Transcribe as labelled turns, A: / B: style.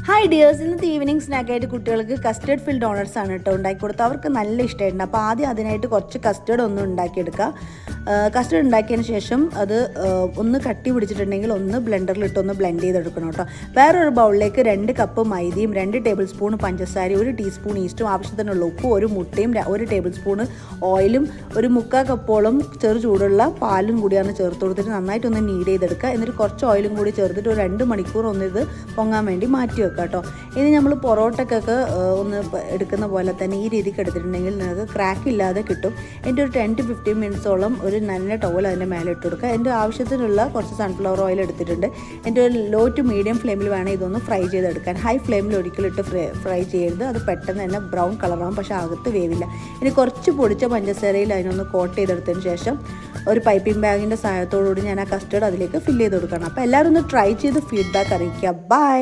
A: Hi dears, ഇന്നത്തെ evening സ്നാക്കായിട്ട് കുട്ടികൾക്ക് custard ഫിൽ doughnuts ആണ് കേട്ടോ ഉണ്ടാക്കി കൊടുത്ത്. അവർക്ക് നല്ല ഇഷ്ടമായിട്ടുണ്ട്. അപ്പോൾ ആദ്യം അതിനായിട്ട് കുറച്ച് കസ്റ്റേർഡ് ഒന്ന് ഉണ്ടാക്കിയെടുക്കുക. കസ്റ്റേർഡ് ഉണ്ടാക്കിയതിന് ശേഷം അത് ഒന്ന് കട്ടി പിടിച്ചിട്ടുണ്ടെങ്കിൽ ഒന്ന് ബ്ലെൻഡറിലിട്ട് ഒന്ന് ബ്ലെൻഡ് ചെയ്തെടുക്കണം കേട്ടോ. വേറൊരു ബൗളിലേക്ക് 2 കപ്പ് മൈദയും 2 ടേബിൾ സ്പൂൺ പഞ്ചസാരയും 1 ടീസ്പൂൺ ഈസ്റ്റും ആവശ്യത്തിനുള്ള ഉപ്പും 1 മുട്ടയും 1 ടേബിൾ സ്പൂൺ ഓയിലും 1/4 കപ്പോളം ചെറു ചൂടുള്ള പാലും കൂടിയാണ് ചേർത്ത് കൊടുത്തിട്ട് നന്നായിട്ടൊന്ന് നീഡ് ചെയ്തെടുക്കുക. എന്നിട്ട് കുറച്ച് ഓയിലും കൂടി ചേർത്തിട്ട് ഒരു 2 മണിക്കൂർ ഒന്ന് ഇത് പൊങ്ങാൻ വേണ്ടി മാറ്റി വെക്കുക കേട്ടോ. ഇനി നമ്മൾ പൊറോട്ടക്കൊക്കെ ഒന്ന് എടുക്കുന്ന പോലെ തന്നെ ഈ രീതിക്ക് എടുത്തിട്ടുണ്ടെങ്കിൽ നിങ്ങൾക്ക് ക്രാക്ക് ഇല്ലാതെ കിട്ടും. എൻ്റെ ഒരു 10 to 15 മിനിറ്റ്സോളം ഒരു നല്ല ടവൽ അതിൻ്റെ മേലെ ഇട്ട് കൊടുക്കുക. എൻ്റെ ആവശ്യത്തിനുള്ള കുറച്ച് സൺഫ്ലവർ ഓയിൽ എടുത്തിട്ടുണ്ട്. എൻ്റെ ഒരു ലോ ടു മീഡിയം ഫ്ലെയിമിൽ വേണം ഇതൊന്ന് ഫ്രൈ ചെയ്തെടുക്കാൻ. ഹൈ ഫ്ലെയിമിൽ ഒരിക്കലും ഇട്ട് ഫ്രൈ ചെയ്യരുത്. അത് പെട്ടെന്ന് തന്നെ ബ്രൗൺ കളറാകും, പക്ഷേ അകത്ത് വേവില്ല. ഇനി കുറച്ച് പൊടിച്ച പഞ്ചസാരയിൽ അതിനൊന്ന് കോട്ട് ചെയ്തെടുത്തതിന് ശേഷം ഒരു പൈപ്പിംഗ് ബാഗിൻ്റെ സഹായത്തോടുകൂടി ഞാൻ ആ കസ്റ്റേർഡ് അതിലേക്ക് ഫില്ല് ചെയ്ത് കൊടുക്കണം. അപ്പോൾ എല്ലാവരും ഒന്ന് ട്രൈ ചെയ്ത് ഫീഡ്ബാക്ക് അറിയിക്കുക. ബൈ.